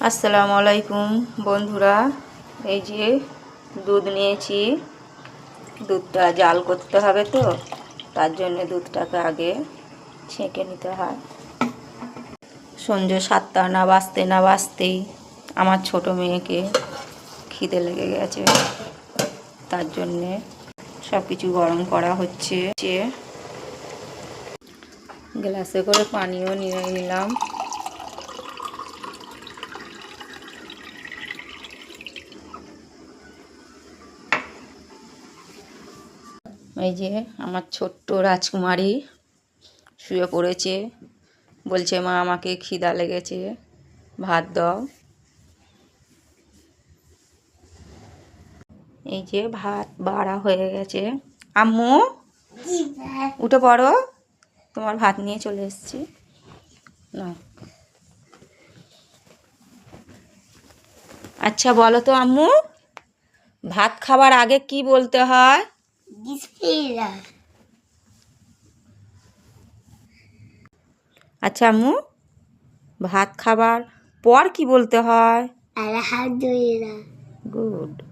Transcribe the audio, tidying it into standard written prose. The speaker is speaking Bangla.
আসসালামু আলাইকুম বন্ধুরা, এই যে দুধ নিয়েছি। দুধটা জাল করতে হবে, তো তার জন্য দুধটাকে আগে ছেঁকে নিতে হয়। সন্ধ্যে 7টা না বাজতেই আমার ছোট মেয়েকে খিদে লেগে গেছে, তার জন্যে সব কিছু গরম করা হচ্ছে। গ্লাসে করে পানিও নিয়ে নিলাম। এই যে আমার ছোট্ট রাজকুমারী শুয়ে পড়েছে, বলছে মা আমাকে খিদা লেগেছে, ভাত দাও। এই যে ভাত বাড়া হয়ে গেছে। আম্মু উঠে পড়ো, তোমার ভাত নিয়ে চলে এসেছি না। আচ্ছা বলো তো আম্মু, ভাত খাবার আগে কি বলতে হয়? আচ্ছা আম্মু, ভাত খাবার পর কি বলতে হয়? আলহামদুলিল্লাহ। গুড।